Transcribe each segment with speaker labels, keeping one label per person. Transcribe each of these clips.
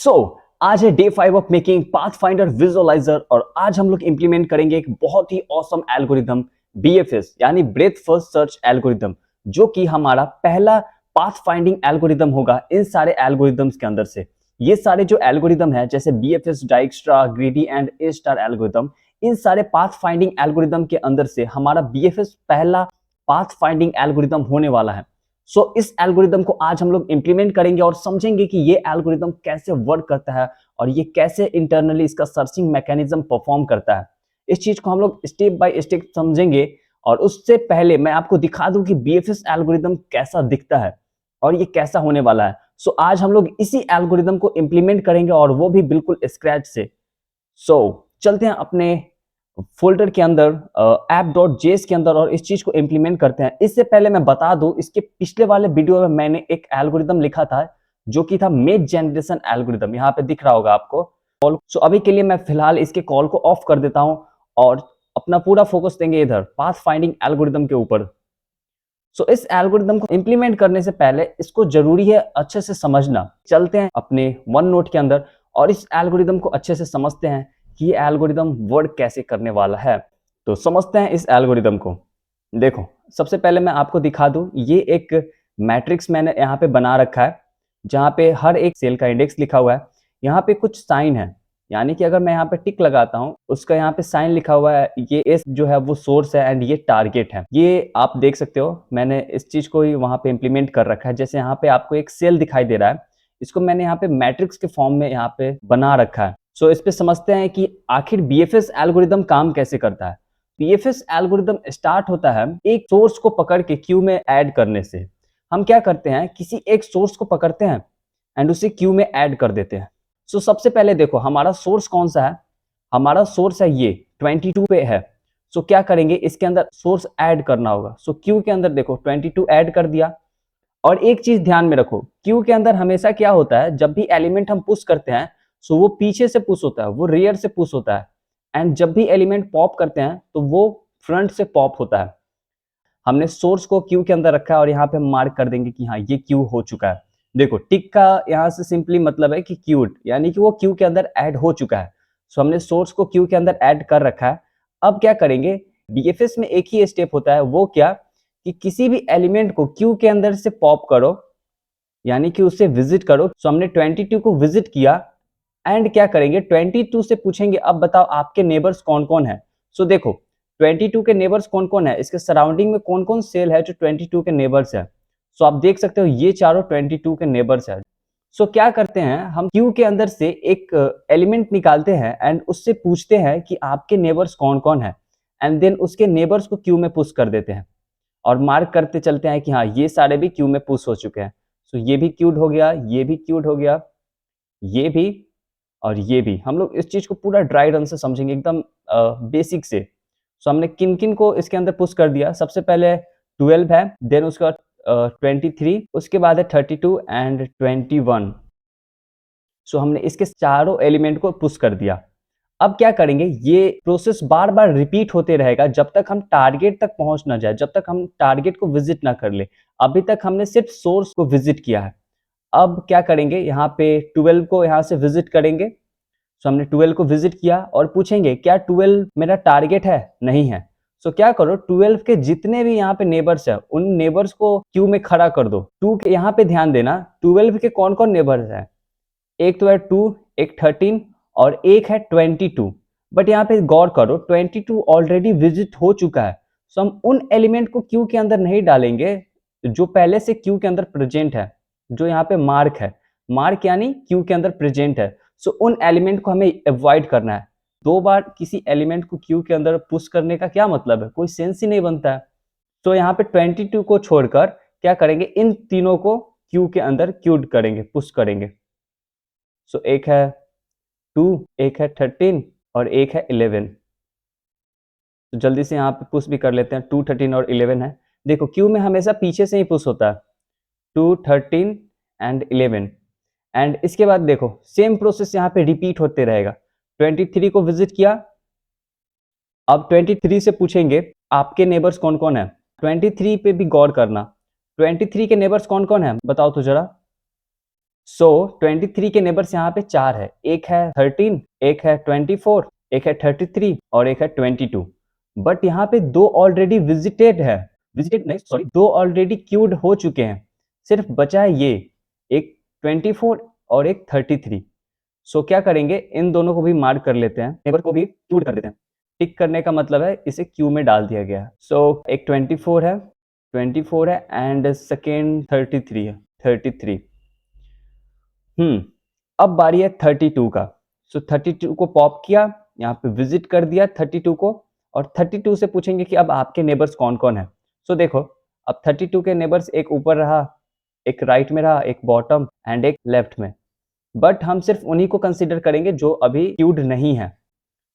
Speaker 1: सो आज है day 5 of making pathfinder visualiser और आज हम लोग इंप्लीमेंट करेंगे एक बहुत ही ऑसम एल्गोरिदम बीएफएस यानी ब्रेथ फर्स्ट सर्च एल्गोरिदम, जो कि हमारा पहला पाथ फाइंडिंग एल्गोरिदम होगा इन सारे एल्गोरिदम्स के अंदर से। ये सारे जो एल्गोरिदम है जैसे BFS, Dijkstra, greedy and A star algorithm, इन सारे पाथ फाइंडिंग एल्गोरिदम के अंदर से हमारा बीएफएस पहला पाथ फाइंडिंग एल्गोरिदम होने वाला है। इस एल्गोरिदम को आज हम लोग इंप्लीमेंट करेंगे और समझेंगे कि ये एल्गोरिदम कैसे वर्क करता है और ये कैसे इंटरनली इसका सर्चिंग मैकेनिज्म परफॉर्म करता है। इस चीज को हम लोग स्टेप बाय स्टेप समझेंगे और उससे पहले मैं आपको दिखा दूं कि बीएफएस एल्गोरिदम कैसा दिखता है और ये कैसा होने वाला है। आज हम लोग इसी एल्गोरिदम को इंप्लीमेंट करेंगे और वो भी बिल्कुल स्क्रैच से। चलते हैं अपने फोल्डर के अंदर app.js के अंदर और इस चीज को इंप्लीमेंट करते हैं। इससे पहले मैं बता दूं, इसके पिछले वाले वीडियो में मैंने एक एल्गोरिदम लिखा था जो कि था मेड जनरेशन एल्गोरिदम, यहाँ पे दिख रहा होगा आपको कॉल। अभी के लिए मैं फिलहाल इसके कॉल को ऑफ कर देता हूं और अपना पूरा फोकस देंगे इधर पाथ फाइंडिंग एल्गोरिदम के ऊपर। इस एल्गोरिदम को इंप्लीमेंट करने से पहले इसको जरूरी है अच्छे से समझना। चलते हैं अपने वन नोट के अंदर और इस एल्गोरिदम को अच्छे से समझते हैं कि ये एल्गोरिदम वर्क कैसे करने वाला है। तो समझते हैं इस एल्गोरिदम को। देखो, सबसे पहले मैं आपको दिखा दूं, ये एक मैट्रिक्स मैंने यहाँ पे बना रखा है जहाँ पे हर एक सेल का इंडेक्स लिखा हुआ है। यहाँ पे कुछ साइन है, यानी कि अगर मैं यहाँ पे टिक लगाता हूँ उसका यहाँ पे साइन लिखा हुआ है। ये एस जो है वो सोर्स है एंड ये टारगेट है। ये आप देख सकते हो, मैंने इस चीज को ही वहां पे इंप्लीमेंट कर रखा है। जैसे यहाँ पे आपको एक सेल दिखाई दे रहा है, इसको मैंने यहाँ पे मैट्रिक्स के फॉर्म में यहाँ पे बना रखा है। इस पे समझते हैं कि आखिर बीएफएस एल्गोरिदम काम कैसे करता है। बीएफएस एल्गोरिदम स्टार्ट होता है एक सोर्स को पकड़ के क्यू में ऐड करने से। हम क्या करते हैं, किसी एक सोर्स को पकड़ते हैं एंड उसे क्यू में ऐड कर देते हैं। सबसे पहले देखो हमारा सोर्स कौन सा है, हमारा सोर्स है ये 22 पे है। क्या करेंगे, इसके अंदर सोर्स ऐड करना होगा। क्यू के अंदर देखो 22 ऐड कर दिया। और एक चीज ध्यान में रखो, क्यू के अंदर हमेशा क्या होता है, जब भी एलिमेंट हम पुश करते हैं वो पीछे से पुश होता है, वो रियर से पुश होता है। एंड जब भी एलिमेंट पॉप करते हैं तो वो फ्रंट से पॉप होता है। हमने सोर्स को क्यू के अंदर रखा है और यहाँ पे मार्क कर देंगे कि हाँ ये क्यू हो चुका है। देखो टिक का यहाँ से सिंपली मतलब है कि क्यूड, यानी कि वो क्यू के अंदर ऐड हो चुका है। हमने सोर्स को क्यू के अंदर ऐड कर रखा है। अब क्या करेंगे, बीएफएस में एक ही स्टेप होता है, वो क्या कि किसी भी एलिमेंट को क्यू के अंदर से पॉप करो, यानी कि उससे विजिट करो। हमने 22 को विजिट किया एंड क्या करेंगे, 22 से पूछेंगे अब बताओ आपके नेबर्स कौन कौन है। देखो 22 के नेबर्स कौन कौन है, इसके सराउंडिंग में कौन कौन सेल है जो 22 के नेबर्स है। आप देख सकते हो ये चारों 22 के नेबर्स है। क्या करते हैं, हम क्यू के अंदर से एक एलिमेंट निकालते हैं एंड उससे पूछते हैं कि आपके नेबर्स कौन कौन है एंड देन उसके नेबर्स को क्यू में पुश कर देते हैं और मार्क करते चलते हैं कि हाँ ये सारे भी क्यू में पुश हो चुके हैं। ये भी क्यूड हो गया, ये भी क्यूड हो गया, ये भी और ये भी। हम लोग इस चीज को पूरा ड्राई रन से समझेंगे, एकदम बेसिक से। हमने किन किन को इसके अंदर पुश कर दिया, सबसे पहले 12 है, देन उसका 23, उसके बाद है 32 एंड 21। हमने इसके चारों एलिमेंट को पुश कर दिया। अब क्या करेंगे, ये प्रोसेस बार बार रिपीट होते रहेगा जब तक हम टारगेट तक पहुंच ना जाए, जब तक हम टारगेट को विजिट ना कर ले। अभी तक हमने सिर्फ सोर्स को विजिट किया है। अब क्या करेंगे, यहाँ पे 12 को यहाँ से विजिट करेंगे। हमने 12 को विजिट किया और पूछेंगे क्या 12 मेरा टारगेट है, नहीं है। क्या करो, 12 के जितने भी यहाँ पे नेबर्स है उन नेबर्स को क्यू में खड़ा कर दो। 2 के यहाँ पे ध्यान देना, 12 के कौन कौन नेबर्स है, एक तो है 2, एक 13 और एक है 22। बट यहाँ पे गौर करो 22 ऑलरेडी विजिट हो चुका है। हम उन एलिमेंट को क्यू के अंदर नहीं डालेंगे जो पहले से क्यू के अंदर प्रेजेंट है, जो यहाँ पे मार्क है, मार्क यानी क्यू के अंदर प्रेजेंट है। उन एलिमेंट को हमें अवॉइड करना है। दो बार किसी एलिमेंट को क्यू के अंदर पुश करने का क्या मतलब है, कोई सेंस ही नहीं बनता है। यहाँ पे 22 को छोड़कर क्या करेंगे, इन तीनों को क्यू के अंदर क्यूड करेंगे, पुश करेंगे। एक है 2, एक है 13 और एक है 11। जल्दी से यहाँ पे पुश भी कर लेते हैं, 2, 13 और 11 है। देखो क्यू में हमेशा पीछे से ही पुश होता है, 2, 13 एंड 11। एंड इसके बाद देखो सेम प्रोसेस यहाँ पे रिपीट होते रहेगा। 23 को विजिट किया, अब 23 से पूछेंगे आपके नेबर्स कौन कौन है। 23 पे भी गौर करना, 23 के नेबर्स कौन कौन है बताओ तो जरा। सो 23 के नेबर्स यहाँ पे 4 है, एक है 13, एक है 24, एक है 33 और एक है 22। बट यहाँ पे दो ऑलरेडी विजिटेड नहीं सॉरी, दो ऑलरेडी क्यूड हो चुके हैं, सिर्फ बचा है ये एक 24 और एक 33। सो क्या करेंगे, इन दोनों को भी मार्क कर लेते हैं, नेबर को भी क्यूड कर देते हैं। टिक करने का मतलब है इसे क्यू में डाल दिया गया है। सो एक 24 है एंड सेकेंड 33 है, 33। अब बारी है 32 का। सो 32 को पॉप किया, यहाँ पे विजिट कर दिया 32 को, और 32 से पूछेंगे कि अब आपके नेबर्स कौन कौन है। सो देखो, अब 32 के नेबर्स एक ऊपर रहा, एक राइट में रहा, एक बॉटम एंड एक लेफ्ट में। बट हम सिर्फ उन्हीं को कंसिडर करेंगे जो अभी क्यूड नहीं है।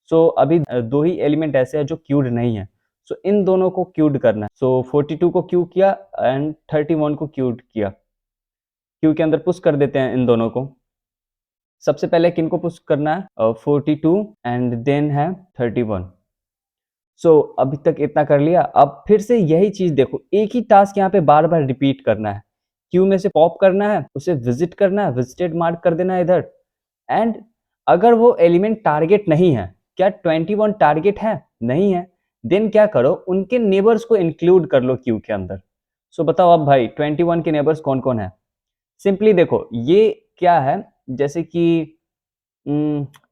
Speaker 1: सो अभी दो ही एलिमेंट ऐसे हैं जो क्यूड नहीं है। सो इन दोनों को क्यूड करना है। सो 42 को क्यू किया एंड 31 को क्यूड किया। क्यू के अंदर पुश कर देते हैं इन दोनों को। सबसे पहले किनको पुश करना है, 42 एंड देन है 31। सो अभी तक इतना कर लिया। अब फिर से यही चीज देखो, एक ही टास्क यहाँ पे बार बार रिपीट करना है। क्यू में से पॉप करना है, उसे विजिट करना है, विजिटेड मार्क कर देना है इधर। एंड अगर वो एलिमेंट टारगेट नहीं है, क्या 21 टारगेट है? नहीं है, देन क्या करो, उनके नेबर्स को इंक्लूड कर लो क्यू के अंदर। सो बताओ अब भाई 21 के नेबर्स कौन कौन है। सिंपली देखो, ये क्या है, जैसे कि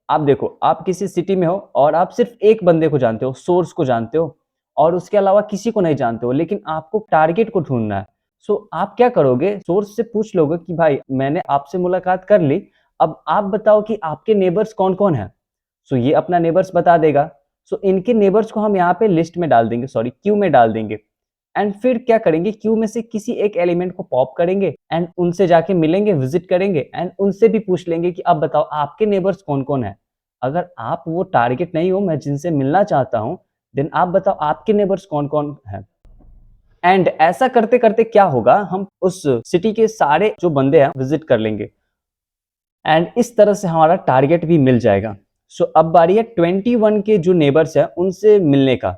Speaker 1: आप देखो, आप किसी सिटी में हो और आप सिर्फ एक बंदे को जानते हो, सोर्स को जानते हो, और उसके अलावा किसी को नहीं जानते हो, लेकिन आपको टारगेट को ढूंढना है। सो आप क्या करोगे, सोर्स से पूछ लोगे कि भाई मैंने आपसे मुलाकात कर ली, अब आप बताओ कि आपके नेबर्स कौन कौन है। सो ये अपना नेबर्स बता देगा। सो इनके नेबर्स को हम यहाँ पे लिस्ट में डाल देंगे, सॉरी क्यू में डाल देंगे। एंड फिर क्या करेंगे, क्यू में से किसी एक एलिमेंट को पॉप करेंगे एंड उनसे जाके मिलेंगे, विजिट करेंगे एंड उनसे भी पूछ लेंगे कि अब बताओ आपके नेबर्स कौन कौन है। अगर आप वो टारगेट नहीं हो, मैं जिनसे मिलना चाहता हूं, देन आप बताओ आपके नेबर्स कौन कौन है। एंड ऐसा करते करते क्या होगा, हम उस सिटी के सारे जो बंदे हैं विजिट कर लेंगे एंड इस तरह से हमारा टारगेट भी मिल जाएगा। सो अब बारी है 21 के जो नेबर्स है उनसे मिलने का।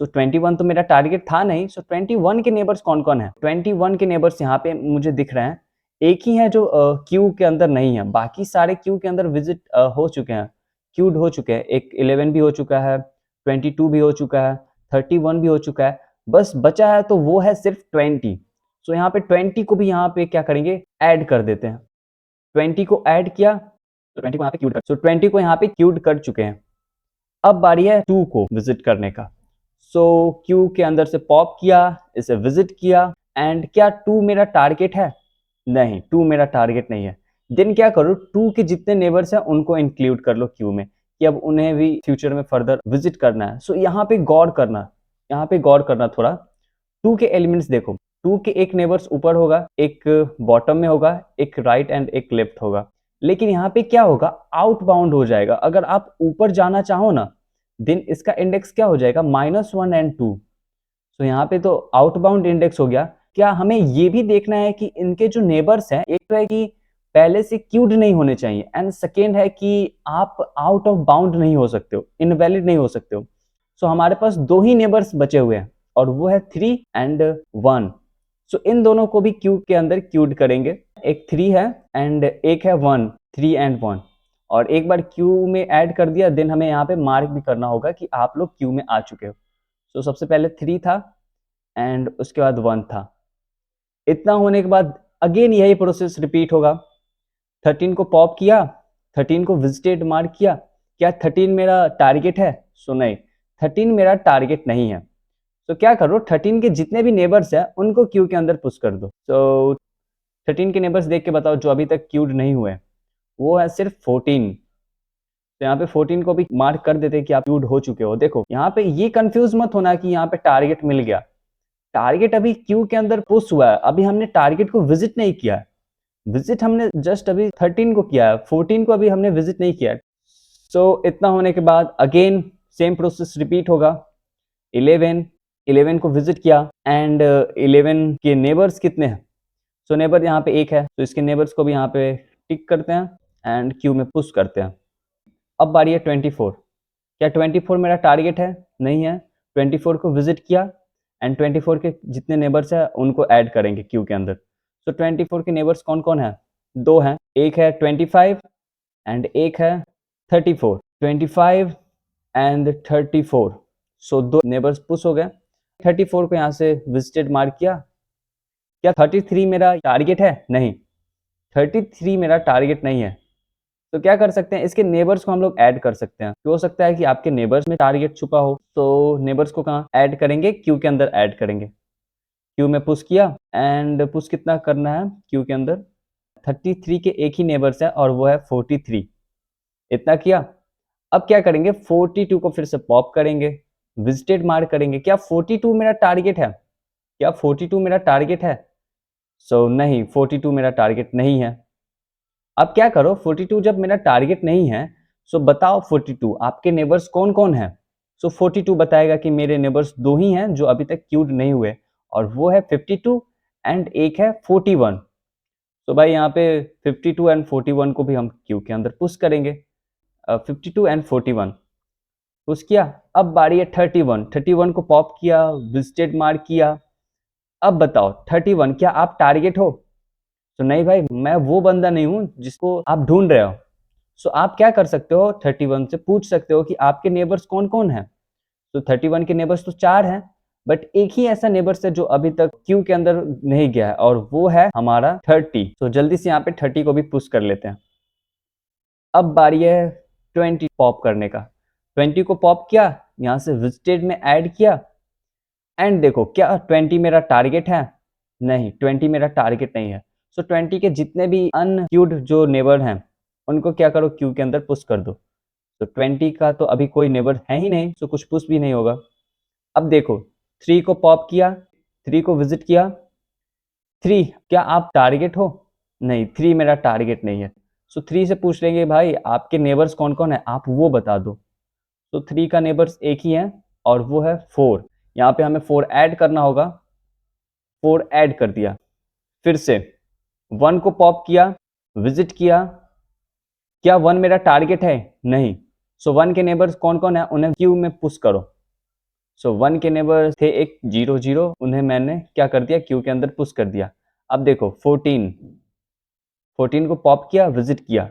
Speaker 1: सो 21 तो मेरा टारगेट था नहीं। सो 21 के नेबर्स कौन कौन है, 21 के नेबर्स यहाँ पे मुझे दिख रहे हैं। एक ही है जो क्यू के अंदर नहीं है, बाकी सारे क्यू के अंदर विजिट हो चुके हैं, क्यूड हो चुके हैं। एक 11 भी हो चुका है, 22 भी हो चुका है, 31 भी हो चुका है। बस बचा है तो वो है सिर्फ 20। सो यहाँ पे 20 को भी यहाँ पे क्या करेंगे, ऐड कर देते हैं। 20 को ऐड किया तो 20 को यहाँ पे क्यूड कर, सो 20 को यहाँ पे क्यूड कर चुके हैं। अब बारी है 2 को विजिट करने का। सो क्यू के अंदर से पॉप किया, इसे विजिट किया एंड क्या 2 मेरा टारगेट है? नहीं, 2 मेरा टारगेट नहीं है। देन क्या करो, 2 के जितने नेबर्स हैं उनको इंक्लूड कर लो क्यू में, कि अब उन्हें भी फ्यूचर में फर्दर विजिट करना है। सो यहाँ पे गौर करना, यहाँ पे गौर करना थोड़ा। 2 के एलिमेंट्स देखो, 2 के एक नेबर्स ऊपर होगा, एक बॉटम में होगा, एक राइट एंड एक लेफ्ट होगा। लेकिन यहाँ पे क्या होगा, आउटबाउंड हो जाएगा। अगर आप ऊपर जाना चाहो ना, देन इसका इंडेक्स क्या हो जाएगा, -1 एंड 2। सो यहाँ पे तो आउटबाउंड इंडेक्स हो गया। क्या हमें ये भी देखना है कि इनके जो नेबर्स हैं, एक तो है कि पहले से क्यूड नहीं होने चाहिए एंड सेकेंड है कि आप आउट ऑफ बाउंड नहीं हो सकते हो, इनवैलिड नहीं हो सकते हो। सो हमारे पास दो ही नेबर्स बचे हुए हैं और वो है 3 एंड 1। सो इन दोनों को भी क्यू के अंदर क्यूड करेंगे। एक 3 है एंड एक है 1, 3 एंड 1। और एक बार क्यू में ऐड कर दिया, देन हमें यहाँ पे मार्क भी करना होगा कि आप लोग क्यू में आ चुके हो। सो सबसे पहले 3 था एंड उसके बाद 1 था। इतना होने के बाद अगेन यही प्रोसेस रिपीट होगा। 13 को पॉप किया, 13 को विजिटेड मार्क किया। क्या 13 मेरा टारगेट है? सो नहीं, 13 मेरा टारगेट नहीं है। तो क्या करो, 13 के जितने भी नेबर्स हैं उनको क्यू के अंदर पुश कर दो। तो 13 के नेबर्स देख के बताओ जो अभी तक क्यूड नहीं हुए। वो है सिर्फ 14। तो यहाँ पे 14 को भी मार्क कर देते कि आप क्यूड हो चुके हो। देखो यहाँ पे ये कंफ्यूज मत होना कि यहाँ पे टारगेट मिल गया। टारगेट अभी क्यू के अंदर पुश हुआ है, अभी हमने टारगेट को विजिट नहीं किया है। विजिट हमने जस्ट अभी 13 को किया है, 14 को अभी हमने विजिट नहीं किया है। सो इतना होने के बाद अगेन सेम प्रोसेस रिपीट होगा। 11 को विजिट किया एंड 11 के नेबर्स कितने हैं? सो नेबर यहाँ पे एक है, तो इसके नेबर्स को भी यहाँ पे टिक करते हैं एंड क्यू में पुश करते हैं। अब बारी है 24। क्या 24 मेरा टारगेट है? नहीं है। 24 को विजिट किया एंड 24 के जितने नेबर्स हैं उनको ऐड करेंगे क्यू के अंदर। सो 24 के नेबर्स कौन कौन है? दो हैं, एक है 25 एंड एक है 34। 25 एंड 34, सो दो नेबर्स पुश हो गए। 34 को यहाँ से विजिटेड मार्क किया। क्या 33 मेरा टारगेट है? नहीं, 33 मेरा टारगेट नहीं है। तो क्या कर सकते हैं, इसके नेबर्स को हम लोग ऐड कर सकते हैं। हो सकता है कि आपके नेबर्स में टारगेट छुपा हो, तो नेबर्स को कहाँ ऐड करेंगे? क्यू के अंदर ऐड करेंगे। क्यू में पुश किया एंड पुश कितना करना है क्यू के अंदर? 33 के एक ही नेबर्स है और वो है 43। इतना किया। अब क्या करेंगे, 42 को फिर से पॉप करेंगे, विजिटेड मार्क करेंगे। क्या 42 मेरा टारगेट है? क्या 42 मेरा टारगेट है? सो नहीं, 42 मेरा टारगेट नहीं है। अब क्या करो, 42 जब मेरा टारगेट नहीं है, सो बताओ 42 आपके नेबर्स कौन कौन है? सो 42 बताएगा कि मेरे नेबर्स दो ही हैं जो अभी तक क्यूड नहीं हुए, और वो है 52 एंड एक है 41। तो भाई यहाँ पे 52 एंड 41 को भी हम क्यू के अंदर पुश करेंगे। 52 एंड 41 पुश किया। अब बारी है 31। 31 को पॉप किया, विजिटेड मार्क किया। अब बताओ 31 क्या आप टारगेट हो? तो नहीं भाई, मैं वो बंदा नहीं हूं जिसको आप ढूंढ रहे हो। सो आप क्या कर सकते हो, 31 से पूछ सकते हो कि आपके नेबर्स कौन कौन हैं। तो 31 के नेबर्स तो 4 हैं, बट एक ही ऐसा नेबर्स है जो अभी तक क्यू के अंदर नहीं गया है, और वो है हमारा 30। तो जल्दी से यहाँ पे 30 को भी पुश कर लेते हैं। अब बारी है 20 पॉप करने का। 20 को पॉप किया, यहाँ से विजिटेड में ऐड किया एंड देखो क्या 20 मेरा टारगेट है? नहीं, 20 मेरा टारगेट नहीं है। सो 20 के जितने भी अनक्यूड जो नेबर हैं उनको क्या करो, क्यू के अंदर पुश कर दो। तो 20 का तो अभी कोई नेबर है ही नहीं, सो कुछ पुश भी नहीं होगा। अब देखो 3 को पॉप किया, 3 को विजिट किया। 3 क्या आप टारगेट हो? नहीं, 3 मेरा टारगेट नहीं है। सो 3 से पूछ लेंगे भाई आपके नेबर्स कौन कौन है, आप वो बता दो। तो 3 का नेबर्स एक ही है और वो है 4। यहाँ पे हमें 4 ऐड करना होगा। 4 ऐड कर दिया। फिर से 1 को पॉप किया, विजिट किया। क्या 1 मेरा टारगेट है? नहीं। सो 1 के नेबर्स कौन कौन है, उन्हें क्यू में पुश करो। सो 1 के नेबर्स थे एक 0 0, उन्हें मैंने क्या कर दिया, क्यू के अंदर पुश कर दिया। अब देखो 14 को पॉप किया, विजिट किया।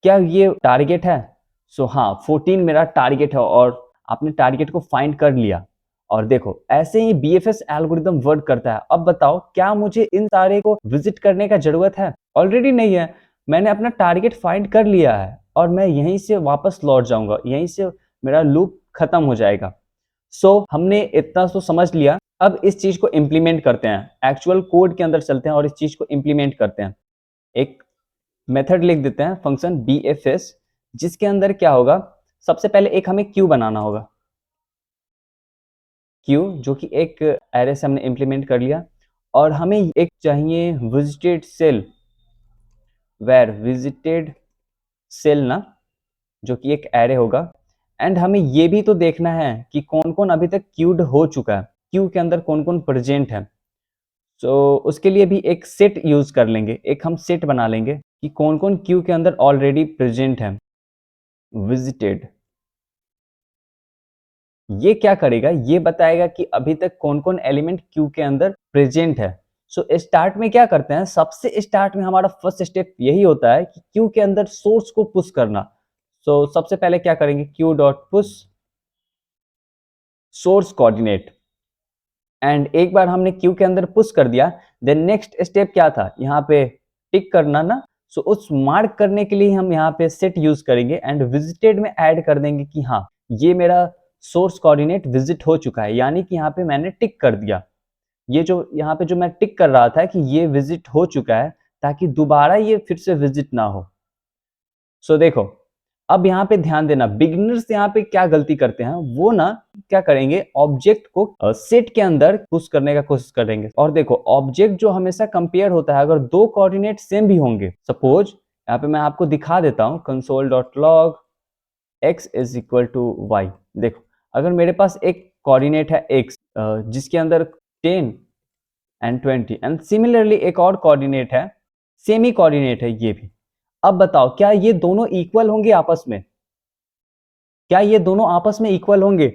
Speaker 1: क्या ये टारगेट है? सो हाँ, 14 मेरा टारगेट है और आपने टारगेट को फाइंड कर लिया। और देखो ऐसे ही बीएफएस एल्गोरिदम वर्क करता है। अब बताओ क्या मुझे इन सारे को विजिट करने का जरूरत है? ऑलरेडी नहीं है, मैंने अपना टारगेट फाइंड कर लिया है और मैं यहीं से वापस लौट जाऊंगा, यहीं से मेरा लूप खत्म हो जाएगा। सो हमने इतना तो समझ लिया। अब इस चीज को इम्प्लीमेंट करते हैं, एक्चुअल कोड के अंदर चलते हैं और इस चीज को इम्प्लीमेंट करते हैं। एक मेथड लिख देते हैं, फंक्शन BFS, जिसके अंदर क्या होगा, सबसे पहले एक हमें क्यू बनाना होगा। क्यू जो कि एक एरे से हमने इम्प्लीमेंट कर लिया, और हमें एक चाहिए visited cell, where visited cell ना, जो कि एक एरे होगा। एंड हमें ये भी तो देखना है कि कौन कौन अभी तक क्यूड हो चुका है, क्यू के अंदर कौन कौन प्रेजेंट है। सो उसके लिए भी एक सेट यूज कर लेंगे, एक हम सेट बना लेंगे कि कौन कौन क्यू के अंदर ऑलरेडी प्रेजेंट है। विजिटेड ये क्या करेगा, ये बताएगा कि अभी तक कौन कौन एलिमेंट क्यू के अंदर प्रेजेंट है। सो स्टार्ट में क्या करते हैं, सबसे स्टार्ट में हमारा फर्स्ट स्टेप यही होता है कि क्यू के अंदर सोर्स को पुश करना। सो सबसे पहले क्या करेंगे, Q dot push source coordinate. And एक बार हमने क्यू के अंदर पुश कर दिया, देन नेक्स्ट स्टेप क्या था, यहाँ पे टिक करना ना। सो उस मार्क करने के लिए हम यहाँ पे सेट यूज करेंगे एंड विजिटेड में ऐड कर देंगे कि हाँ ये मेरा सोर्स कोऑर्डिनेट विजिट हो चुका है, यानी कि यहाँ पे मैंने टिक कर दिया। ये जो यहाँ पे जो मैं टिक कर रहा था कि ये विजिट हो चुका है, ताकि दोबारा ये फिर से विजिट ना हो। सो देखो अब यहाँ पे ध्यान देना, बिगिनर्स यहाँ पे क्या गलती करते हैं, वो ना क्या करेंगे, ऑब्जेक्ट को सेट के अंदर पुश करने का कोशिश करेंगे। और देखो ऑब्जेक्ट जो हमेशा कंपेयर होता है, अगर दो कोऑर्डिनेट सेम भी होंगे, सपोज यहाँ पे मैं आपको दिखा देता हूँ, console.log x is equal to y। देखो अगर मेरे पास एक कोऑर्डिनेट है x, जिसके अंदर 10 एंड 20, एंड सिमिलरली एक और कोऑर्डिनेट है, सेम ही कोऑर्डिनेट है ये भी। अब बताओ क्या ये दोनों इक्वल होंगे आपस में? क्या ये दोनों आपस में इक्वल होंगे?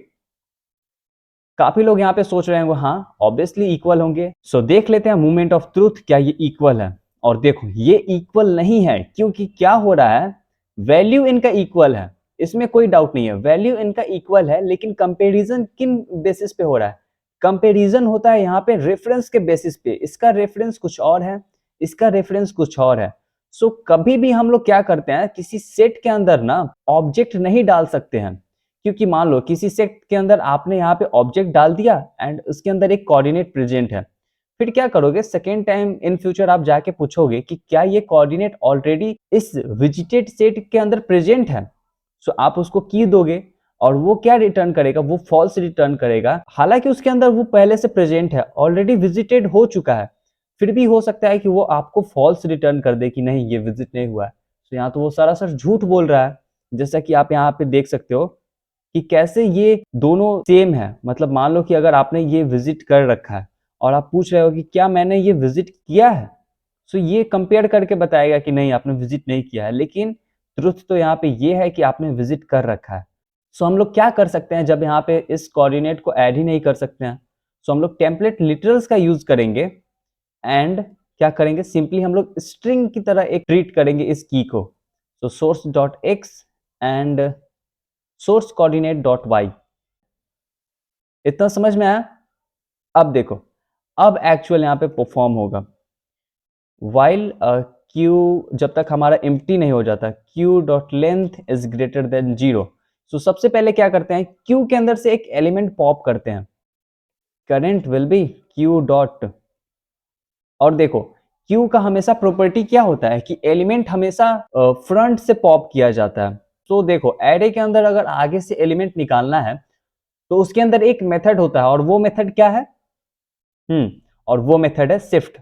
Speaker 1: काफी लोग यहाँ पे सोच रहे हैं हाँ ऑब्वियसली इक्वल होंगे। सो देख लेते हैं मोमेंट ऑफ ट्रूथ, क्या ये इक्वल है। और देखो ये इक्वल नहीं है, क्योंकि क्या हो रहा है, वैल्यू इनका इक्वल है, इसमें कोई डाउट नहीं है, वैल्यू इनका इक्वल है, लेकिन कंपैरिजन किन बेसिस पे हो रहा है? कंपैरिजन होता है यहाँ पे रेफरेंस के बेसिस पे, इसका रेफरेंस कुछ और है, इसका रेफरेंस कुछ और है। सो कभी भी हम लोग क्या करते हैं, किसी सेट के अंदर ना ऑब्जेक्ट नहीं डाल सकते हैं, क्योंकि मान लो किसी सेट के अंदर आपने यहाँ पे ऑब्जेक्ट डाल दिया एंड उसके अंदर एक कोऑर्डिनेट प्रेजेंट है, फिर क्या करोगे, सेकेंड टाइम इन फ्यूचर आप जाके पूछोगे कि क्या ये कोऑर्डिनेट ऑलरेडी इस विजिटेड सेट के अंदर प्रेजेंट है? सो आप उसको की दोगे और वो क्या रिटर्न करेगा, वो फॉल्स रिटर्न करेगा, हालांकि उसके अंदर वो पहले से प्रेजेंट है, ऑलरेडी विजिटेड हो चुका है, फिर भी हो सकता है कि वो आपको फॉल्स रिटर्न कर दे कि नहीं ये विजिट नहीं हुआ है। तो यहाँ तो वो सरासर झूठ बोल रहा है, जैसा कि आप यहाँ पे देख सकते हो कि कैसे ये दोनों सेम है। मतलब मान लो कि अगर आपने ये विजिट कर रखा है और आप पूछ रहे हो कि क्या मैंने ये विजिट किया है, सो ये कंपेयर करके बताएगा कि नहीं आपने विजिट नहीं किया है, लेकिन ट्रुथ तो यहाँ पे ये है कि आपने विजिट कर रखा है। सो हम लोग क्या कर सकते हैं, जब यहाँ पे इस कोऑर्डिनेट को ऐड ही नहीं कर सकते हैं, सो हम लोग टेम्पलेट लिटरल्स का यूज करेंगे एंड क्या करेंगे, सिंपली हम लोग स्ट्रिंग की तरह एक ट्रीट करेंगे इस की को। So source dot x and source coordinate dot y. इतना समझ में आया? अब देखो, अब एक्चुअल यहाँ पे परफॉर्म होगा वाइल क्यू जब तक हमारा एम्प्टी नहीं हो जाता, Q dot length is greater than 0। सो सबसे पहले क्या करते हैं, क्यू के अंदर से एक एलिमेंट पॉप करते हैं, current will be Q dot, और देखो क्यू का हमेशा प्रॉपर्टी क्या होता है कि एलिमेंट हमेशा फ्रंट से पॉप किया जाता है। तो देखो एरे के अंदर अगर आगे से एलिमेंट निकालना है तो उसके अंदर एक मेथड होता है, और वो मेथड क्या है, और वो मेथड है शिफ्ट।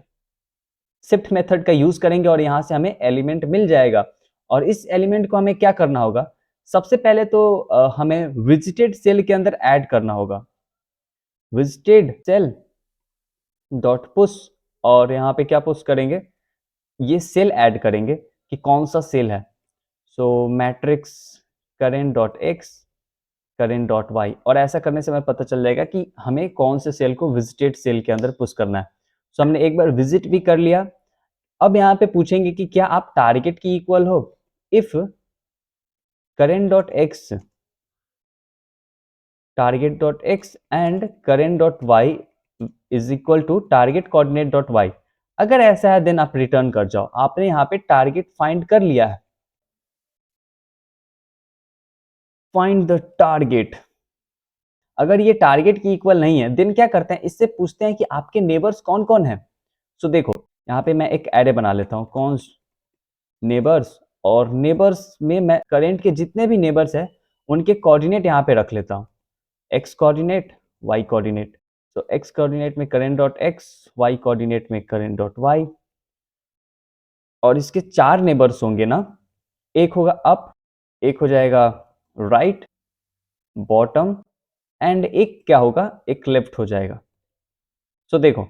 Speaker 1: शिफ्ट मेथड का यूज करेंगे और यहां से हमें एलिमेंट मिल जाएगा, और इस एलिमेंट को हमें क्या करना होगा, सबसे पहले तो हमें विजिटेड सेल के अंदर ऐड करना होगा, विजिटेड सेल डॉट पुश, और यहाँ पे क्या पुश करेंगे, ये सेल ऐड करेंगे कि कौन सा सेल है। So matrix current dot x current dot y, और ऐसा करने से हमें पता चल जाएगा कि हमें कौन से सेल को विजिटेड सेल के अंदर पुश करना है। सो हमने एक बार विजिट भी कर लिया। अब यहाँ पे पूछेंगे कि क्या आप टारगेट की इक्वल हो, if current dot x target dot x and current dot y is equal to target coordinate dot y. अगर ऐसा है देन आप रिटर्न कर जाओ, आपने यहाँ पे टारगेट फाइंड कर लिया है, फाइंड द टारगेट। अगर ये टारगेट की इक्वल नहीं है देन क्या करते हैं, इससे पूछते हैं कि आपके नेबर्स कौन कौन है। सो देखो यहाँ पे मैं एक एरे बना लेता हूँ, कौन नेबर्स, और नेबर्स में मैं करेंट के जितने भी नेबर्स है उनके कोऑर्डिनेट यहाँ पे रख लेता हूँ, एक्स कोऑर्डिनेट वाई कोऑर्डिनेट। तो एक्स कोऑर्डिनेट में current dot x, y coordinate में करेंट डॉट वाई, और इसके 4 नेबर्स होंगे ना, एक होगा अप, एक हो जाएगा राइट, बॉटम, एंड एक क्या होगा, एक लेफ्ट हो जाएगा। सो देखो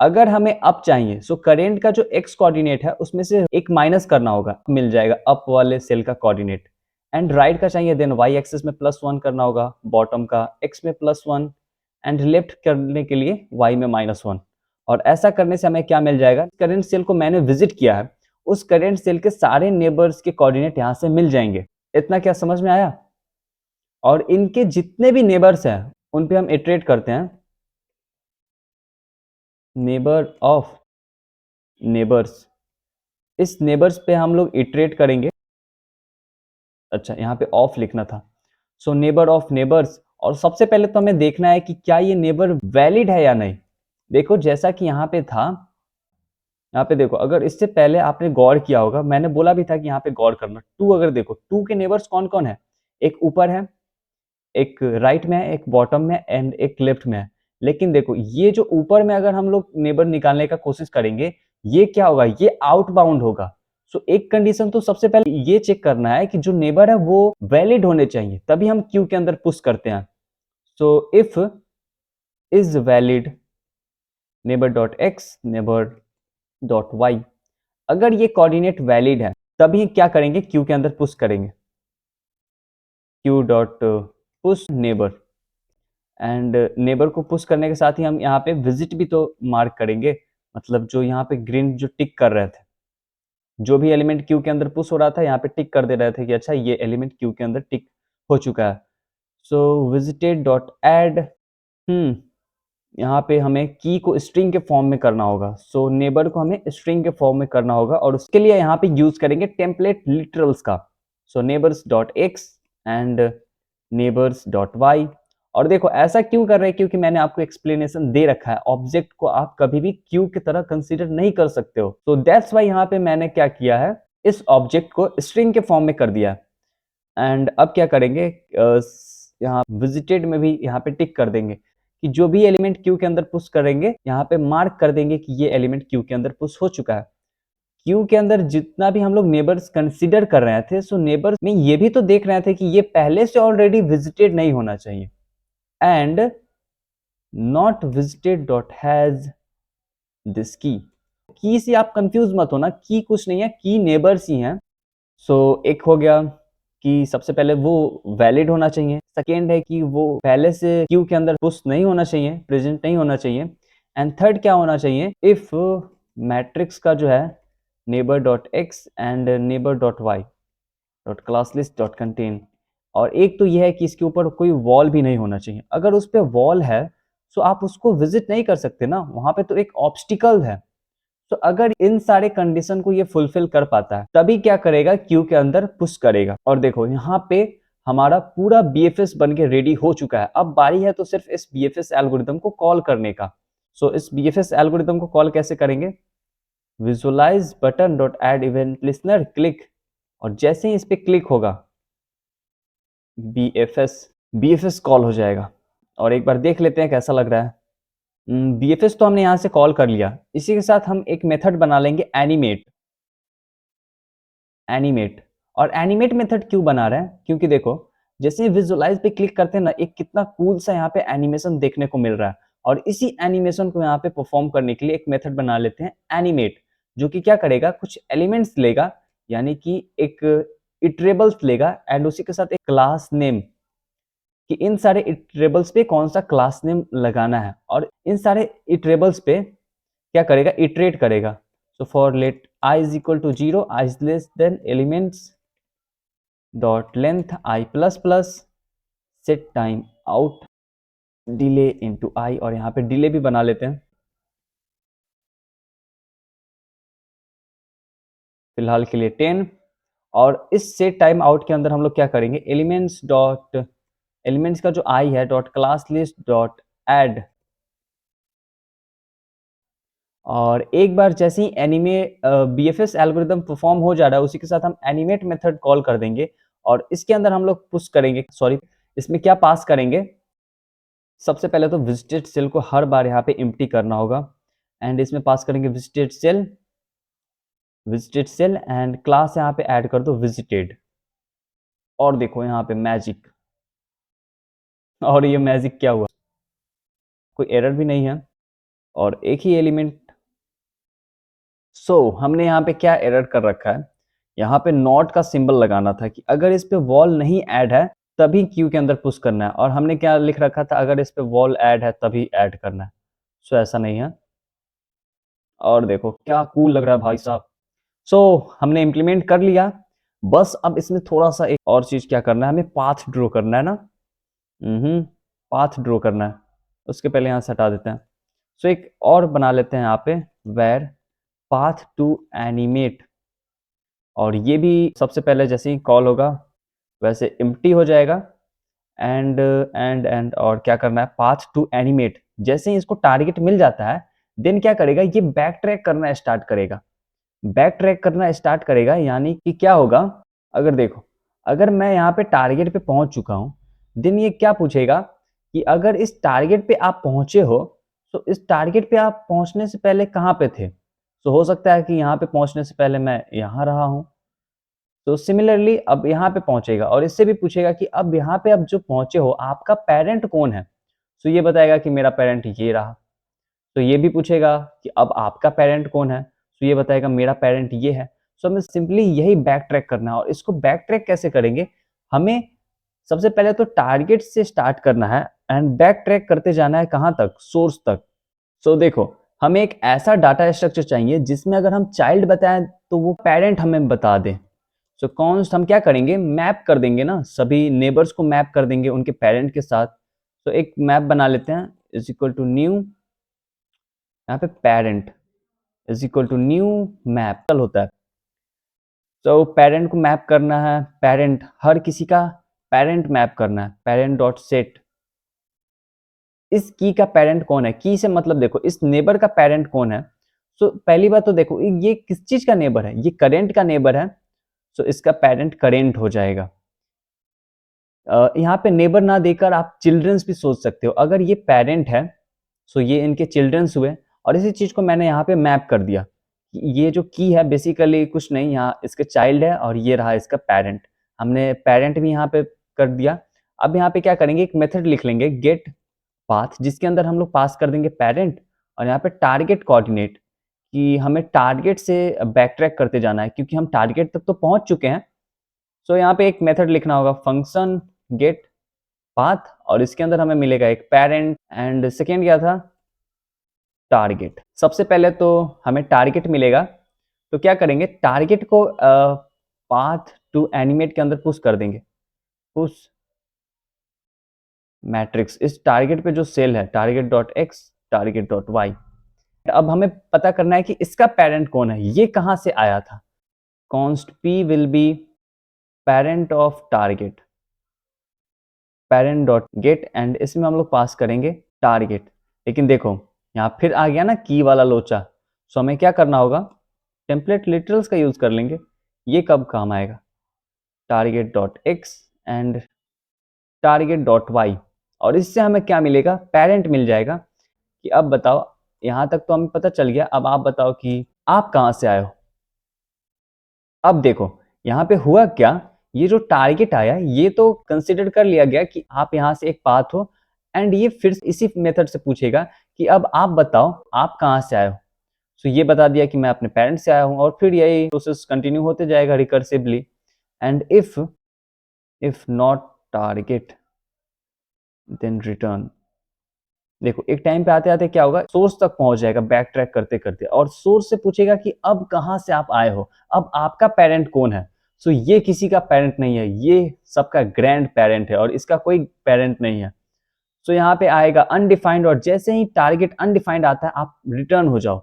Speaker 1: अगर हमें अप चाहिए, सो करेंट का जो एक्स कोऑर्डिनेट है उसमें से एक माइनस करना होगा, मिल जाएगा अप वाले सेल का कोऑर्डिनेट, एंड राइट का चाहिए देन वाई एक्सिस में +1 करना होगा, बॉटम का एक्स में +1, एंड लेफ्ट करने के लिए वाई में -1। और ऐसा करने से हमें क्या मिल जाएगा, करेंट सेल को मैंने विजिट किया है, उस करेंट सेल के सारे नेबर्स के कोऑर्डिनेट यहाँ से मिल जाएंगे। इतना क्या समझ में आया? और इनके जितने भी नेबर्स हैं उन पे हम इटरेट करते हैं, नेबर ऑफ नेबर्स, इस नेबर्स पे हम लोग इटरेट करेंगे। अच्छा यहाँ पे ऑफ लिखना था, सो नेबर ऑफ नेबर्स, और सबसे पहले तो हमें देखना है कि क्या ये नेबर वैलिड है या नहीं। देखो जैसा कि यहाँ पे था, यहाँ पे देखो अगर इससे पहले आपने गौर किया होगा, मैंने बोला भी था कि यहाँ पे गौर करना, 2 अगर देखो 2 के नेबर्स कौन कौन है, एक ऊपर है, एक राइट में है, एक बॉटम में एंड एक लेफ्ट में है। लेकिन देखो ये जो ऊपर में अगर हम लोग नेबर निकालने का कोशिश करेंगे, ये क्या होगा, ये आउटबाउंड होगा। सो एक कंडीशन तो सबसे पहले ये चेक करना है कि जो नेबर है वो वैलिड होने चाहिए, तभी हम क्यू के अंदर पुश करते हैं। So if is valid neighbour dot x neighbour dot y, अगर ये कोऑर्डिनेट वैलिड है तभी क्या करेंगे, क्यू के अंदर पुश करेंगे, Q dot push neighbour, and neighbour को पुश करने के साथ ही हम यहाँ पे विजिट भी तो मार्क करेंगे, मतलब जो यहाँ पे ग्रीन जो टिक कर रहे थे, जो भी एलिमेंट क्यू के अंदर पुश हो रहा था यहाँ पे टिक कर दे रहे थे कि अच्छा ये एलिमेंट क्यू के अंदर टिक हो चुका है। सो विजिटेड डॉट ऐड, यहाँ पे हमें की को स्ट्रिंग के फॉर्म में करना होगा। सो नेबर को हमें स्ट्रिंग के फॉर्म में करना होगा और उसके लिए यहाँ पे यूज करेंगे टेम्पलेट लिटरल्स का। So neighbours dot x and neighbours dot y. और देखो ऐसा क्यों कर रहे हैं, क्योंकि मैंने आपको एक्सप्लेनेशन दे रखा है, ऑब्जेक्ट को आप कभी भी क्यू की तरह कंसीडर नहीं कर सकते हो। तो दैट्स वाई यहाँ पे मैंने क्या किया है, इस ऑब्जेक्ट को स्ट्रिंग के फॉर्म में कर दिया। एंड अब क्या करेंगे, यहाँ विजिटेड में भी यहाँ पे टिक कर देंगे कि जो भी एलिमेंट क्यू के अंदर पुश करेंगे यहाँ पे मार्क कर देंगे कि ये एलिमेंट क्यू के अंदर पुश हो चुका है। क्यू के अंदर जितना भी हम लोग नेबर्स कंसीडर कर रहे थे, सो नेबर्स में ये भी तो देख रहे थे कि ये पहले से ऑलरेडी विजिटेड नहीं होना चाहिए। And not visited dot has this की से आप कंफ्यूज मत होना, की कुछ नहीं है, की नेबर्स ही हैं। सो एक हो गया कि सबसे पहले वो वैलिड होना चाहिए, सेकेंड है कि वो पहले से क्यू के अंदर पुश नहीं होना चाहिए, प्रेजेंट नहीं होना चाहिए। एंड थर्ड क्या होना चाहिए, इफ मैट्रिक्स का जो है neighbour dot x and neighbour dot y dot class list dot contain. और एक तो यह है कि इसके ऊपर कोई वॉल भी नहीं होना चाहिए। अगर उस पर वॉल है तो आप उसको विजिट नहीं कर सकते ना, वहां पे तो एक ऑब्स्टिकल है। तो अगर इन सारे कंडीशन को ये फुलफिल कर पाता है तभी क्या करेगा, क्यू के अंदर पुश करेगा। और देखो यहाँ पे हमारा पूरा बीएफएस बन के रेडी हो चुका है। अब बारी है तो सिर्फ इस बीएफएस एल्गोरिथम को कॉल करने का। सो इस बीएफएस एल्गोरिथम को कॉल कैसे करेंगे, visualise button dot add event listener click, और जैसे ही इस पे क्लिक होगा बीएफएस कॉल हो जाएगा। और एक बार देख लेते हैं कैसा लग रहा है। बीएफएस तो हमने यहाँ से कॉल कर लिया। इसी के साथ हम एक मेथड बना लेंगे एनिमेट। और एनिमेट मेथड क्यों बना रहे हैं, क्योंकि देखो जैसे ही विजुअलाइज पे क्लिक करते हैं ना, एक कितना कूल सा यहाँ पे एनिमेशन देखने को मिल रहा है। और इसी एनिमेशन को यहाँ पे परफॉर्म करने के लिए एक मेथड बना लेते हैं एनिमेट, जो कि क्या करेगा, कुछ एलिमेंट्स लेगा, यानी कि एक इटरेबल्स लेगा एंड उसी के साथ एक क्लास नेम, कि इन सारे इटरेबल्स पे कौन सा क्लास नेम लगाना है। और इन सारे इटरेबल्स पे क्या करेगा, इटरेट करेगा। So for let i is equal to 0, i is less than elements dot length i plus plus set time out delay into i। और यहाँ पे डिले भी बना लेते हैं फिलहाल के लिए 10। और इस सेट टाइम आउट के अंदर हम लोग क्या करेंगे, एलिमेंट्स का जो आई है dot class list dot add. और एक बार जैसे ही बीएफएस एल्गोरिथम परफॉर्म हो जा रहा है, उसी के साथ हम एनिमेट मेथड कॉल कर देंगे। और इसके अंदर हम लोग पुश करेंगे, सॉरी इसमें क्या पास करेंगे, सबसे पहले तो विजिटेड सेल को हर बार यहाँ पे एम्प्टी करना होगा। एंड इसमें पास करेंगे विजिटेड सेल एंड क्लास यहाँ पे ऐड कर दो विजिटेड। और देखो यहाँ पे मैजिक, और ये मैजिक क्या हुआ, कोई एरर भी नहीं है और एक ही एलिमेंट। हमने यहाँ पे क्या एरर कर रखा है, यहाँ पे नॉट का सिंबल लगाना था कि अगर इस पे वॉल नहीं ऐड है तभी क्यू के अंदर पुश करना है। और हमने क्या लिख रखा था, अगर इस पे वॉल ऐड है तभी ऐड करना है। ऐसा नहीं है। और देखो क्या कूल लग रहा है भाई साहब। हमने इम्प्लीमेंट कर लिया। बस अब इसमें थोड़ा सा एक और चीज क्या करना है, हमें पाथ ड्रॉ करना है ना। पाथ ड्रॉ करना है, उसके पहले यहाँ से हटा देते हैं। एक और बना लेते हैं यहाँ पे वेर पाथ टू एनिमेट। और ये भी सबसे पहले जैसे ही कॉल होगा वैसे एम्प्टी हो जाएगा। एंड और क्या करना है, पाथ टू एनिमेट। जैसे ही इसको टारगेट मिल जाता है देन क्या करेगा, ये बैक ट्रैक करना स्टार्ट करेगा। यानी कि क्या होगा, अगर देखो अगर मैं यहाँ पे टारगेट पे पहुंच चुका हूं देन ये क्या पूछेगा कि अगर इस टारगेट पे आप पहुंचे हो तो इस टारगेट पे आप पहुंचने से पहले कहाँ पे थे। हो सकता है कि यहाँ पे पहुंचने से पहले मैं यहाँ रहा हूँ। तो सिमिलरली अब यहाँ पे पहुंचेगा और इससे भी पूछेगा कि अब यहाँ पे अब जो पहुंचे हो आपका पेरेंट कौन है। ये बताएगा कि मेरा पेरेंट ये रहा। तो ये भी पूछेगा कि अब आपका पेरेंट कौन है, तो ये बताएगा मेरा पेरेंट ये है। हमें सिंपली यही बैक ट्रैक करना है। और इसको बैक ट्रैक कैसे करेंगे, हमें सबसे पहले तो टारगेट से स्टार्ट करना है एंड बैक ट्रैक करते जाना है कहाँ तक, सोर्स तक। देखो हमें एक ऐसा डाटा स्ट्रक्चर चाहिए जिसमें अगर हम चाइल्ड बताएं तो वो पेरेंट हमें बता दे। सो कॉन्स्ट हम क्या करेंगे, मैप कर देंगे ना, सभी नेबर्स को मैप कर देंगे उनके पेरेंट के साथ। तो एक मैप बना लेते हैं, इज इक्वल टू न्यू, यहाँ पे parent is equal to new map होता है। तो पेरेंट को मैप करना है, पेरेंट हर किसी का पेरेंट मैप करना है, पेरेंट डॉट सेट। इस की का पेरेंट कौन है, की से मतलब देखो इस नेबर का पेरेंट कौन है। सो पहली बात तो देखो ये किस चीज का नेबर है, ये करेंट का नेबर है। सो इसका पेरेंट करेंट हो जाएगा। यहाँ पे नेबर ना देकर आप चिल्ड्रंस भी सोच सकते हो। अगर ये पेरेंट है सो ये इनके चिल्ड्रंस हुए, और इसी चीज को मैंने यहाँ पे मैप कर दिया। ये जो की है बेसिकली कुछ नहीं, यहाँ इसके चाइल्ड है और ये रहा इसका पेरेंट। हमने पेरेंट भी यहाँ पे कर दिया। अब यहाँ पे क्या करेंगे, एक मेथड लिख लेंगे गेट पाथ, जिसके अंदर हम लोग पास कर देंगे पेरेंट, और यहाँ पे टारगेट कोऑर्डिनेट, कि हमें टारगेट से बैक ट्रैक करते जाना है क्योंकि हम टारगेट तक तो पहुंच चुके हैं। सो यहाँ पे एक मेथड लिखना होगा फंक्शन गेट पाथ, और इसके अंदर हमें मिलेगा एक पेरेंट एंड सेकेंड क्या था, टारगेट। सबसे पहले तो हमें टारगेट मिलेगा, तो क्या करेंगे, टारगेट को पाथ टू एनिमेट के अंदर पुश कर देंगे, पुश मैट्रिक्स। इस टारगेट पे जो सेल है target dot x, target dot y. अब हमें पता करना है कि इसका पेरेंट कौन है, ये कहां से आया था। Const P will be parent of target, parent dot gate, and इसमें हम लोग पास करेंगे टारगेट। लेकिन देखो यहाँ फिर आ गया ना की वाला लोचा। सो हमें क्या करना होगा, टेम्पलेट लिटरल्स का यूज कर लेंगे। ये कब काम आएगा, target dot x and target dot y, और इससे हमें क्या मिलेगा, पेरेंट मिल जाएगा। कि अब बताओ, यहां तक तो हमें पता चल गया, अब आप बताओ कि आप कहां से आए हो। अब देखो यहाँ पे हुआ क्या, ये जो टारगेट आया ये तो कंसिडर कर लिया गया कि आप यहाँ से एक पाथ हो, एंड ये फिर इसी मेथड से पूछेगा कि अब आप बताओ आप कहाँ से आए हो। सो ये बता दिया कि मैं अपने पेरेंट्स से आया हूँ, और फिर यही प्रोसेस कंटिन्यू होते जाएगा recursively. And if not target then return. देखो एक टाइम पे आते आते क्या होगा, सोर्स तक पहुंच जाएगा बैक ट्रैक करते करते, और सोर्स से पूछेगा कि अब कहां से आप आए हो, अब आपका पेरेंट कौन है। सो ये किसी का पेरेंट नहीं है, ये सबका ग्रैंड पेरेंट है और इसका कोई पेरेंट नहीं है। सो यहाँ पे आएगा अनडिफाइंड, और जैसे ही टारगेट अनडिफाइंड आता है आप रिटर्न हो जाओ।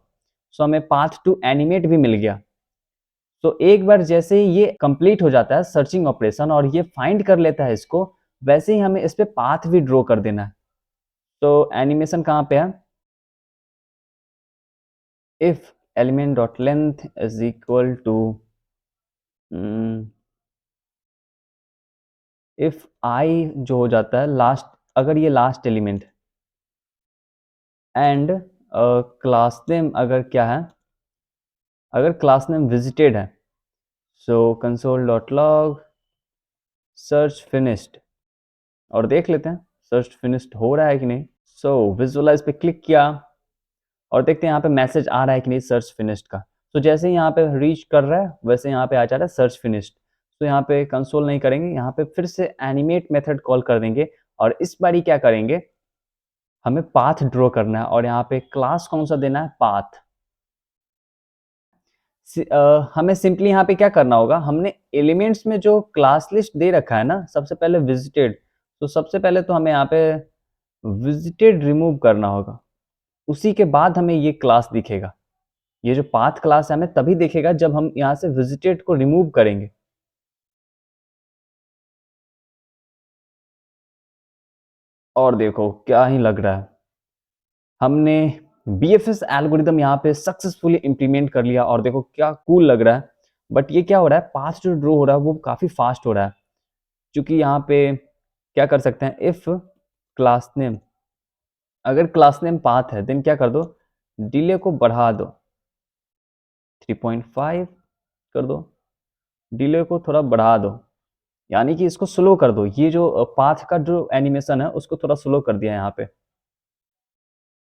Speaker 1: सो हमें पाथ टू एनिमेट भी मिल गया। तो एक बार जैसे ही ये कंप्लीट हो जाता है सर्चिंग ऑपरेशन और ये फाइंड कर लेता है इसको, वैसे ही हमें इस पे पाथ भी ड्रॉ कर देना है। तो एनिमेशन कहाँ पे है, if element dot length is equal to if I जो हो जाता है लास्ट, अगर ये last element, and class name अगर क्या है, अगर क्लास नेम विजिटेड है, so console dot log search finished, और देख लेते हैं सर्च फिनिश्ड हो रहा है कि नहीं। सो विजुअलाइज पे क्लिक किया और देखते हैं यहाँ पे मैसेज आ रहा है कि नहीं सर्च फिनिश्ड का। तो जैसे ही यहाँ पे रीच कर रहा है वैसे यहाँ पे आ जा रहा है सर्च फिनिश्ड। तो यहाँ पे कंसोल नहीं करेंगे, यहाँ पे फिर से एनिमेट मेथड कॉल कर देंगे, और इस बारी क्या करेंगे, हमें पाथ ड्रॉ करना है, और यहाँ पे क्लास कौन सा देना है, पाथ। हमें सिंपली यहाँ पे क्या करना होगा, हमने एलिमेंट्स में जो क्लास लिस्ट दे रखा है ना, सबसे पहले विजिटेड, तो सबसे पहले तो हमें यहाँ पे विजिटेड रिमूव करना होगा, उसी के बाद हमें ये क्लास दिखेगा। ये जो पाथ क्लास है हमें तभी दिखेगा जब हम यहाँ से विजिटेड को रिमूव करेंगे। और देखो क्या ही लग रहा है, हमने BFS एल्गोरिदम यहाँ पे सक्सेसफुली इंप्लीमेंट कर लिया, और देखो क्या कूल लग रहा है। बट ये क्या हो रहा है, पाथ जो ड्रॉ हो रहा है वो काफी फास्ट हो रहा है, क्योंकि यहाँ पे क्या कर सकते हैं, इफ क्लास नेम, अगर क्लास नेम पाथ है देन क्या कर दो, डिले को बढ़ा दो, 3.5 कर दो, डिले को थोड़ा बढ़ा दो, यानी कि इसको स्लो कर दो। ये जो पाथ का जो एनिमेशन है उसको थोड़ा स्लो कर दिया यहाँ पे।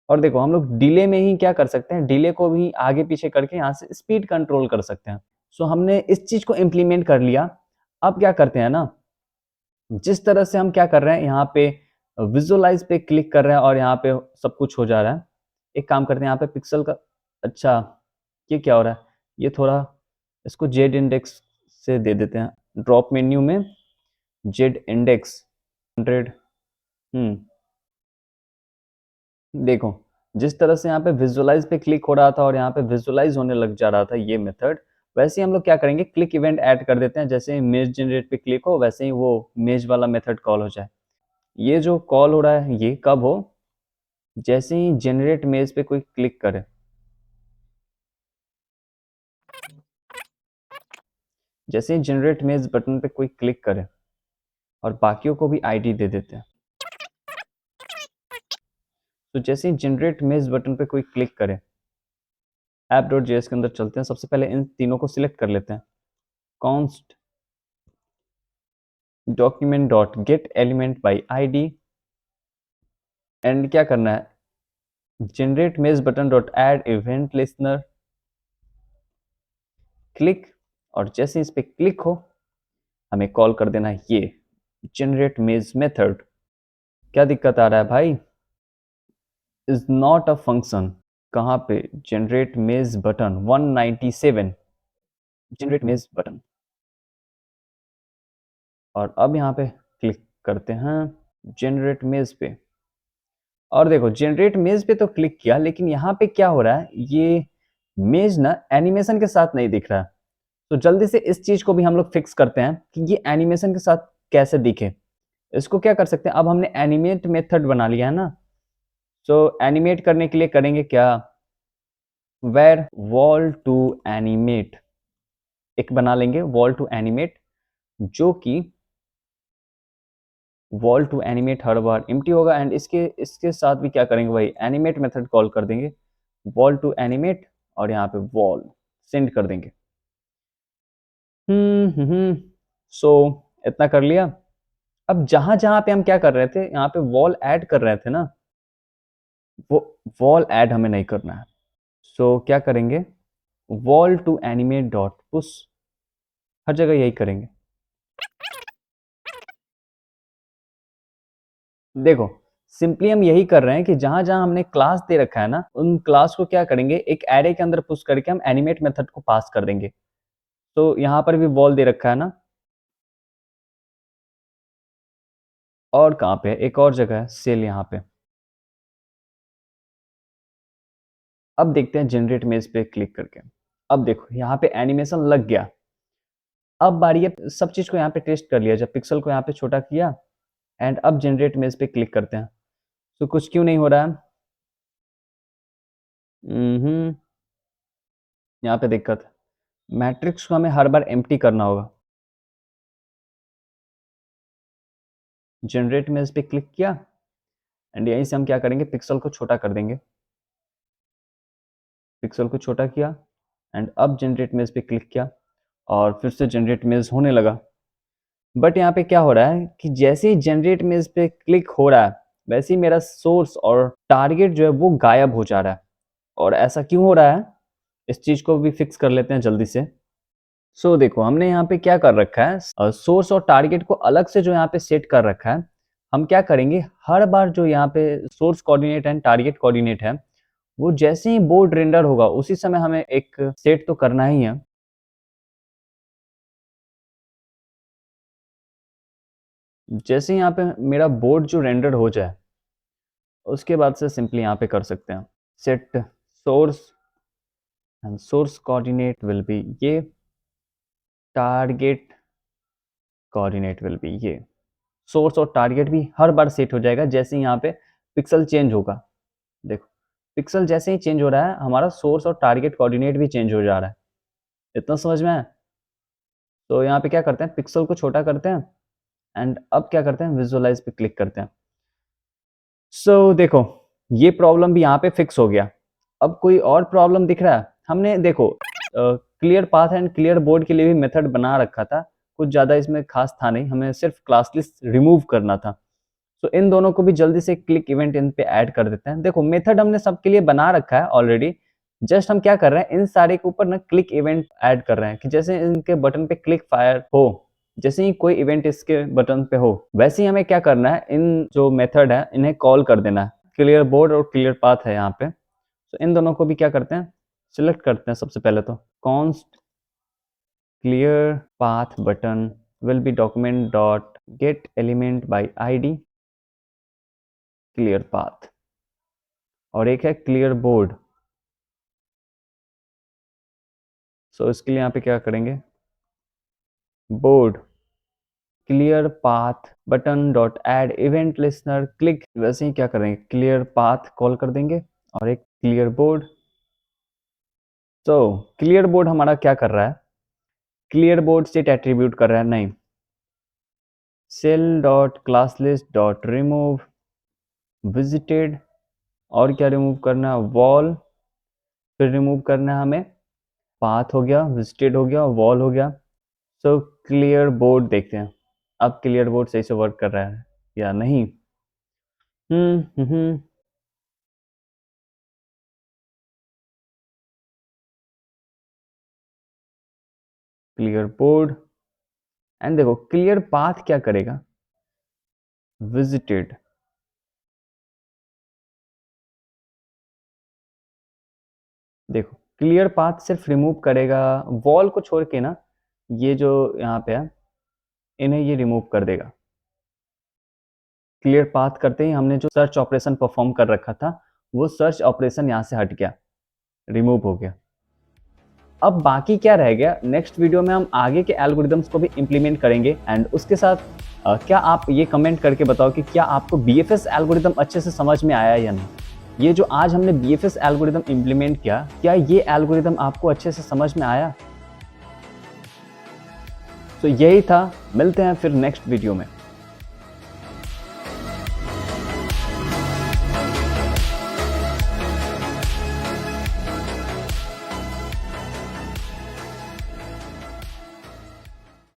Speaker 1: और देखो हम लोग डिले में ही क्या कर सकते हैं, डिले को भी आगे पीछे करके यहाँ से स्पीड कंट्रोल कर सकते हैं। सो हमने इस चीज को इम्प्लीमेंट कर लिया। अब क्या करते हैं ना, जिस तरह से हम क्या कर रहे हैं, यहाँ पे विजुअलाइज पे क्लिक कर रहे हैं और यहाँ पे सब कुछ हो जा रहा है। एक काम करते हैं यहाँ पे पिक्सल का, अच्छा ये क्या हो रहा है, ये थोड़ा इसको जेड इंडेक्स से दे देते हैं, ड्रॉप मेन्यू में जेड इंडेक्स 100। देखो जिस तरह से यहाँ पे विजुअलाइज पे क्लिक हो रहा था और यहाँ पे विजुअलाइज होने लग जा रहा था ये मेथड, वैसे ही हम लोग क्या करेंगे, क्लिक इवेंट ऐड कर देते हैं। जैसे इमेज जनरेट पे क्लिक हो वैसे ही वो इमेज वाला मेथड कॉल हो जाए। ये जो कॉल हो रहा है ये कब हो, जैसे ही जनरेट इमेज पे कोई क्लिक करे, जैसे ही जनरेट इमेज बटन पे कोई क्लिक करे और बाकियों को भी आईडी दे देते हैं। तो जैसे ही जनरेट इमेज बटन पे कोई क्लिक करे, app.js के अंदर चलते हैं, सबसे पहले इन तीनों को सिलेक्ट कर लेते हैं, const document dot get element by id, and क्या करना है, generate image button dot add event listener, click, और जैसे इस पे क्लिक हो हमें कॉल कर देना है ये जनरेट इमेज मेथड। क्या दिक्कत आ रहा है भाई, इज नॉट अ फंक्शन, कहाँ पे, generate image button 197, generate image button, और अब यहाँ पे क्लिक करते हैं जनरेट इमेज पे, और देखो जनरेट इमेज पे तो क्लिक किया, लेकिन यहाँ पे क्या हो रहा है, ये इमेज ना एनिमेशन के साथ नहीं दिख रहा है। तो जल्दी से इस चीज को भी हम लोग फिक्स करते हैं कि ये एनिमेशन के साथ कैसे दिखे। इसको क्या कर सकते हैं, अब हमने एनिमेट मेथड बना लिया है ना, तो एनिमेट करने के लिए करेंगे क्या, वेर वॉल टू एनिमेट, एक बना लेंगे वॉल टू एनिमेट, जो कि वॉल टू एनिमेट हर बार एम्प्टी होगा, एंड इसके इसके साथ भी क्या करेंगे भाई, एनिमेट मेथड कॉल कर देंगे, वॉल टू एनिमेट, और यहाँ पे वॉल सेंड कर देंगे। सो इतना कर लिया। अब जहां जहां पे हम क्या कर रहे थे, यहाँ पे वॉल ऐड कर रहे थे ना, वो वॉल ऐड हमें नहीं करना है। सो क्या करेंगे, wall to animate dot push, हर जगह यही करेंगे। देखो सिंपली हम यही कर रहे हैं कि जहां जहां हमने क्लास दे रखा है ना, उन क्लास को क्या करेंगे, एक एरे के अंदर पुश करके हम एनिमेट मेथड को पास कर देंगे। तो यहाँ पर भी वॉल दे रखा है ना, और कहाँ पे, एक और जगह है सेल यहाँ पे। अब देखते हैं जनरेट इमेज पे क्लिक करके, अब देखो यहाँ पे एनिमेशन लग गया। अब बारी है, सब चीज को यहाँ पे टेस्ट कर लिया, जब पिक्सल को यहाँ पे छोटा किया, एंड अब जनरेट इमेज पे क्लिक करते हैं, तो कुछ क्यों नहीं हो रहा है, यहाँ पे दिक्कत है, मैट्रिक्स को हमें हर बार एम्प्टी करना होगा। जनरेट इमेज पे क्लिक किया, एंड यहीं से हम क्या करेंगे, पिक्सल को छोटा कर देंगे, पिक्सल को छोटा किया, एंड अब जनरेट इमेज पे क्लिक किया, और फिर से जनरेट इमेज होने लगा। बट यहाँ पे क्या हो रहा है कि जैसे ही जनरेट इमेज पे क्लिक हो रहा है, वैसे ही मेरा सोर्स और टारगेट जो है वो गायब हो जा रहा है। और ऐसा क्यों हो रहा है, इस चीज को भी फिक्स कर लेते हैं जल्दी से। सो देखो हमने यहाँ पे क्या कर रखा है, सोर्स और टारगेट को अलग से जो यहाँ पे सेट कर रखा है। हम क्या करेंगे, हर बार जो यहाँ पे source coordinate and target coordinate है, वो जैसे ही बोर्ड रेंडर होगा उसी समय हमें एक सेट तो करना ही है। जैसे ही यहाँ पे मेरा बोर्ड जो रेंडर हो जाए, उसके बाद से सिंपली यहाँ पे कर सकते हैं, set source and source coordinate will be ये, टारगेट कोऑर्डिनेट विल बी ये। सोर्स और टारगेट भी हर बार सेट हो जाएगा जैसे ही यहाँ पे पिक्सल चेंज होगा। देखो पिक्सल जैसे ही चेंज हो रहा है, हमारा सोर्स और टारगेट कोऑर्डिनेट भी चेंज हो जा रहा है। इतना समझ में आया। तो यहाँ पे क्या करते हैं, पिक्सल को छोटा करते हैं, एंड अब क्या करते हैं, विजुअलाइज पे क्लिक करते हैं। सो देखो ये प्रॉब्लम भी यहाँ पे फिक्स हो गया। अब कोई और प्रॉब्लम दिख रहा है, हमने देखो clear path and clear board के लिए भी मेथड बना रखा था, कुछ ज़्यादा इसमें खास था नहीं, हमें सिर्फ क्लास लिस्ट रिमूव करना था। तो इन दोनों को भी जल्दी से क्लिक इवेंट इन पे ऐड कर देते हैं। देखो मेथड हमने सबके लिए बना रखा है ऑलरेडी, जस्ट हम क्या कर रहे हैं, इन सारे के ऊपर ना क्लिक इवेंट ऐड कर रहे हैं कि जैसे इनके बटन पे क्लिक फायर हो, जैसे ही कोई इवेंट इसके बटन पे हो, वैसे ही हमें क्या करना है, इन जो मेथड है इन्हें कॉल कर देना है। क्लियर बोर्ड और क्लियर पाथ है यहाँ पे, तो इन दोनों को भी क्या करते हैं, सिलेक्ट करते हैं। सबसे पहले तो const clear path button will be document dot get element by id clear path, और एक है clear board। सो इसके लिए यहाँ पे क्या करेंगे, board clear path button dot add event listener click, वैसे ही क्या करेंगे, clear path कॉल कर देंगे और एक clear board। तो clear board हमारा क्या कर रहा है, clear board स्टेट एट्रीब्यूट कर रहा है, नहीं, cell dot class list dot remove visited, और क्या रिमूव करना है, वॉल, फिर रिमूव करना है हमें पाथ हो गया, विजिटेड हो गया, वॉल हो गया। सो क्लियर बोर्ड देखते हैं अब क्लियर बोर्ड सही से वर्क कर रहा है या नहीं। क्लियर बोर्ड एंड देखो क्लियर पाथ क्या करेगा, विजिटेड, देखो क्लियर पाथ सिर्फ रिमूव करेगा, वॉल को छोड़ के ना, ये जो यहाँ पे है इन्हें ये रिमूव कर देगा। क्लियर पाथ करते ही हमने जो सर्च ऑपरेशन परफॉर्म कर रखा था वो सर्च ऑपरेशन यहाँ से हट गया, रिमूव हो गया। अब बाकी क्या रह गया, नेक्स्ट वीडियो में हम आगे के एल्गोरिदम्स को भी इम्प्लीमेंट करेंगे। एंड उसके साथ क्या आप ये कमेंट करके बताओ कि क्या आपको BFS एल्गोरिदम अच्छे से समझ में आया या नहीं। ये जो आज हमने BFS एल्गोरिदम इम्प्लीमेंट किया, क्या ये एल्गोरिदम आपको अच्छे से समझ में आया। तो यही था, मिलते हैं फिर नेक्स्ट वीडियो में।